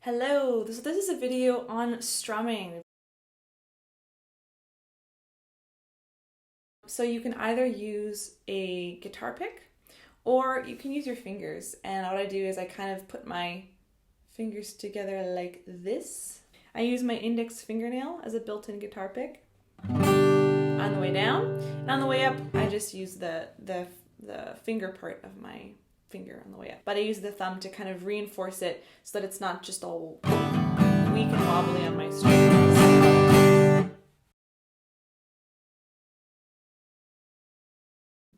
Hello, this is a video on strumming. So you can either use a guitar pick or you can use your fingers. And what I do is I kind of put my fingers together like this. I use my index fingernail as a built-in guitar pick on the way down. And on the way up, I just use the finger part of my finger on the way up. But I use the thumb to kind of reinforce it so that it's not just all weak and wobbly on my strings.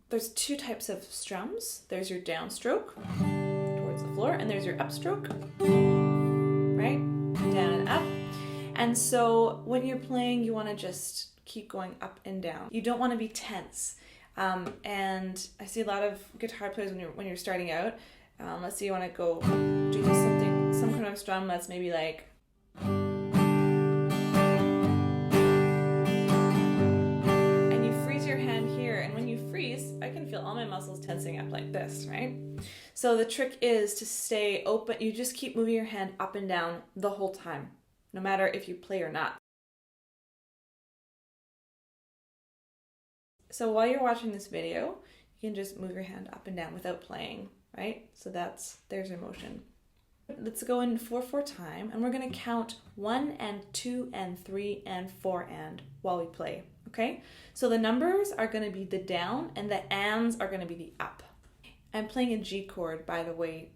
There's two types of strums. There's your downstroke towards the floor, and there's your upstroke, right? Down and up. And so when you're playing, you want to just keep going up and down. You don't want to be tense. And I see a lot of guitar players when you're starting out. Let's say you want to go do some kind of strum that's maybe like, and you freeze your hand here, and when you freeze, I can feel all my muscles tensing up like this, right? So the trick is to stay open. You just keep moving your hand up and down the whole time, no matter if you play or not. So while you're watching this video, you can just move your hand up and down without playing, right? So there's your motion. Let's go in 4/4 time, and we're gonna count 1 and 2 and 3 and 4 and while we play, okay? So the numbers are gonna be the down and the ands are gonna be the up. I'm playing a G chord, by the way.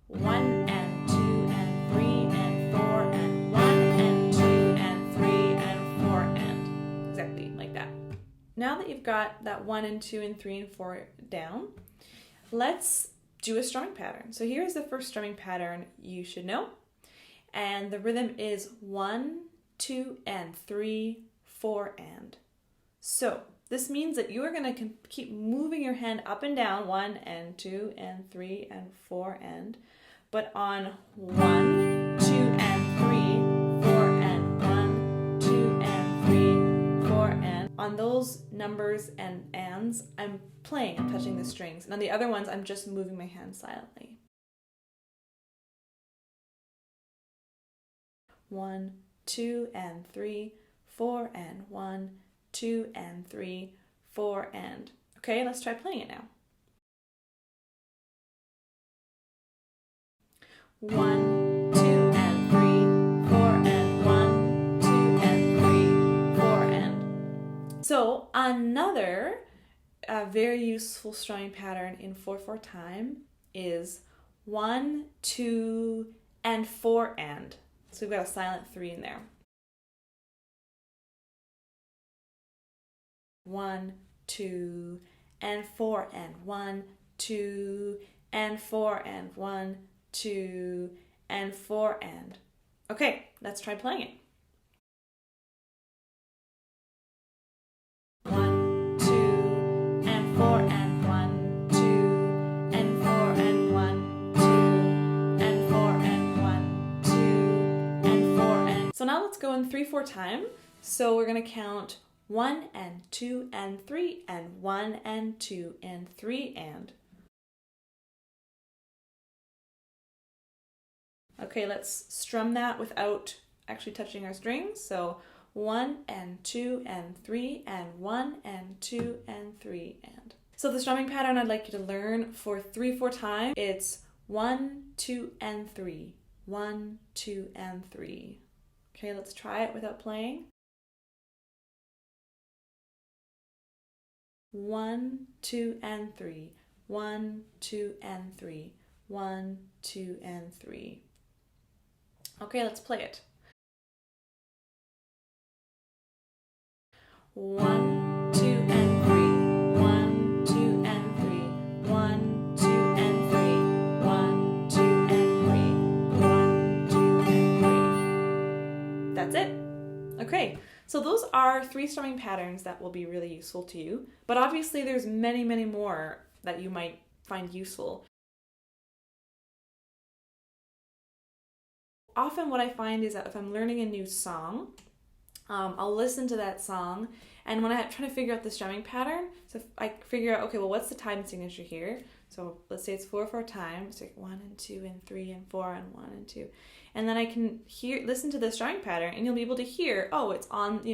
1 and 2 and 3 and 4 and 1 and 2 and 3 and 4 and exactly like that. Now that you've got that 1 and 2 and 3 and 4 down, let's do a strumming pattern. So here's the first strumming pattern you should know. And the rhythm is 1, 2 and 3, 4 and. So this means that you are going to keep moving your hand up and down, 1 and 2 and 3 and 4 and, but on 1, 2 and 3, 4 and 1, 2 and 3, 4 and. On those numbers and ands, I'm playing, I'm touching the strings. And on the other ones, I'm just moving my hand silently. 1, 2 and 3, 4 and 1, 2 and 3, 4 and. Okay, let's try playing it now. 1, 2 and 3, 4 and 1, 2 and 3, 4 and. So another very useful strumming pattern in 4/4 time is 1, 2 and 4 and. So we've got a silent 3 in there. 1, 2 and 4 and 1, 2 and 4 and 1, 2 and 4 and. Okay, let's try playing it. 1, 2 and 4 and 1, 2 and 4 and 1, 2 and 4 and 1, 2 and 4 and. So now let's go in 3/4 time. So we're gonna count 1 and 2 and 3 and 1 and 2 and 3 and. Okay, let's strum that without actually touching our strings. So 1 and 2 and 3 and 1 and 2 and 3 and. So the strumming pattern I'd like you to learn for 3/4 time, it's 1, 2 and 3, 1, 2 and 3. Okay, let's try it without playing. 1, 2 and 3, 1, 2 and 3, 1, 2 and 3. Okay, let's play it. 1, 2 and 3, 1, 2 and 3, 1, 2 and 3, 1, 2 and 3, 1, 2 and 3. That's it. Okay, so those are 3 strumming patterns that will be really useful to you, but obviously there's many, many more that you might find useful. Often what I find is that if I'm learning a new song, I'll listen to that song And when I'm trying to figure out the strumming pattern, so I figure out, okay, well, what's the time signature here? So let's say it's 4/4 time. It's like 1 and 2 and 3 and 4 and 1 and 2. And then I can listen to the strumming pattern, and you'll be able to hear, oh, it's on,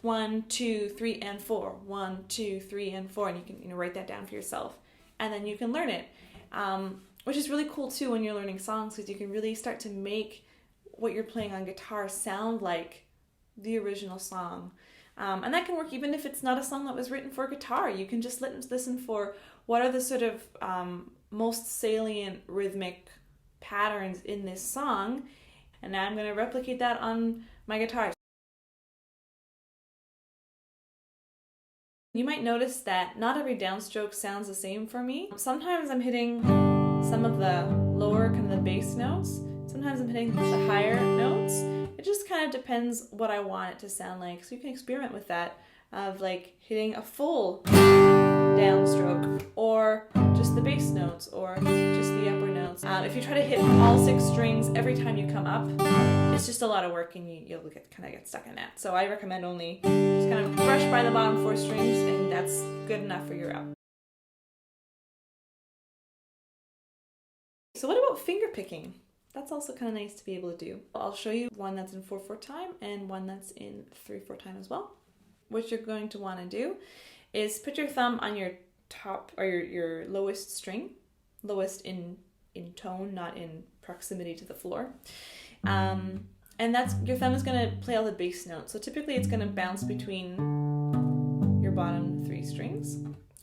1, 2, 3, and 4. 1, 2, 3, and 4. And you can write that down for yourself. And then you can learn it, which is really cool too when you're learning songs, because you can really start to make what you're playing on guitar sound like the original song. And that can work even if it's not a song that was written for guitar. You can just listen for what are the sort of most salient rhythmic patterns in this song, and now I'm going to replicate that on my guitar. You might notice that not every downstroke sounds the same for me. Sometimes I'm hitting some of the lower, kind of the bass notes. Sometimes I'm hitting the higher notes. It just kind of depends what I want it to sound like. So you can experiment with that, of like hitting a full downstroke, or just the bass notes, or just the upper notes. If you try to hit all 6 strings every time you come up, it's just a lot of work, and you'll kind of get stuck in that. So I recommend only just kind of brush by the bottom 4 strings, and that's good enough for your up. So what about finger picking? That's also kind of nice to be able to do. I'll show you one that's in 4/4 time and one that's in 3/4 time as well. What you're going to want to do is put your thumb on your top, or your lowest string, lowest in tone, not in proximity to the floor. And your thumb is going to play all the bass notes. So typically it's going to bounce between your bottom 3 strings.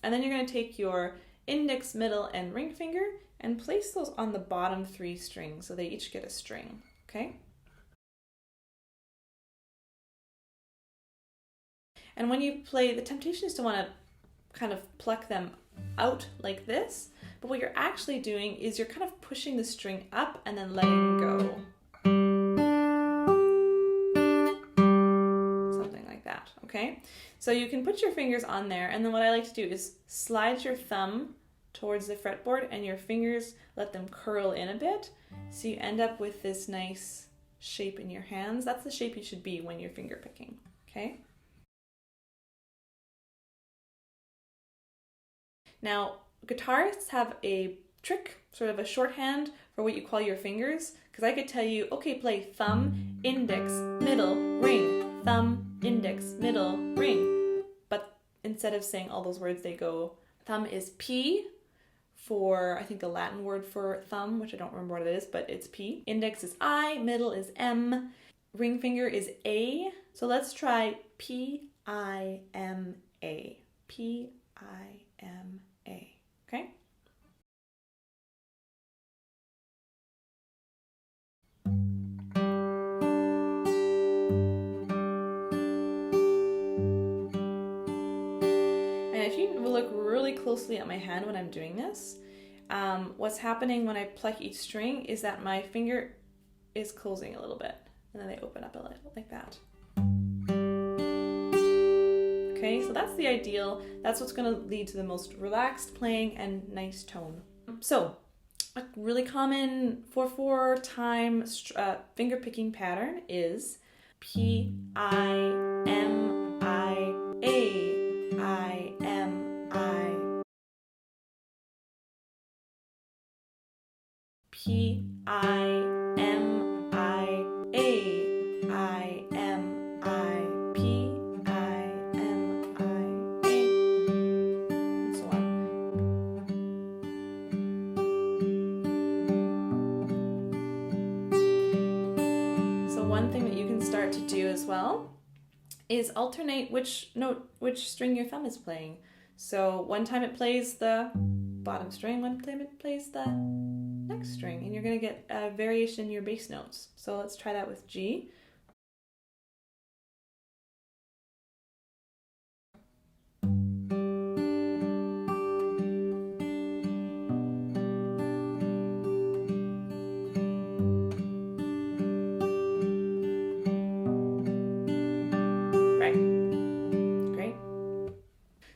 And then you're going to take your index, middle, and ring finger and place those on the bottom 3 strings so they each get a string, okay? And when you play, the temptation is to want to kind of pluck them out like this, but what you're actually doing is you're kind of pushing the string up and then letting go. Something like that, okay? So you can put your fingers on there, and then what I like to do is slide your thumb towards the fretboard and your fingers, let them curl in a bit, so you end up with this nice shape in your hands. That's the shape you should be when you're finger picking, okay? Now, guitarists have a trick, sort of a shorthand for what you call your fingers, because I could tell you, okay, play thumb, index, middle, ring, thumb, index, middle, ring. But instead of saying all those words, they go, thumb is P for, I think, the Latin word for thumb, which I don't remember what it is, but it's P. Index is I, middle is M, ring finger is A. So let's try P-I-M-A. P-I-M-A. Okay? And if you look really closely at my hand when I'm doing this, what's happening when I pluck each string is that my finger is closing a little bit, and then they open up a little, like that. Okay, so that's the ideal. That's what's going to lead to the most relaxed playing and nice tone. So, a really common 4/4 time finger picking pattern is P-I-M-I-A. I-M-I. P-I-M-I-A. I-M-I. P-I-M-I-A. And so on. So one thing that you can start to do as well is alternate which string your thumb is playing. So one time it plays the bottom string, one time it plays the next string, and you're going to get a variation in your bass notes. So let's try that with G.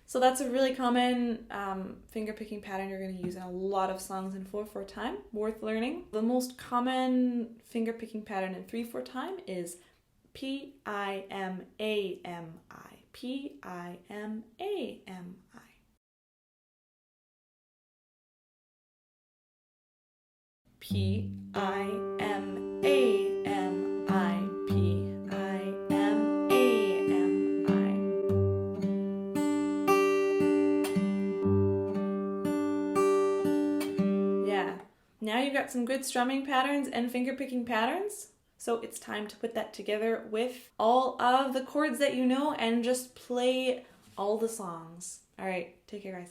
So that's a really common finger picking pattern you're going to use in a lot of songs in 4/4 time, worth learning. The most common finger picking pattern in 3/4 time is P-I-M-A-M-I. P-I-M-A-M-I. P-I-M-A-M-I. P-I-M-A-M-I. Yeah. Now you've got some good strumming patterns and finger picking patterns. So it's time to put that together with all of the chords that you know and just play all the songs. All right, take care, guys.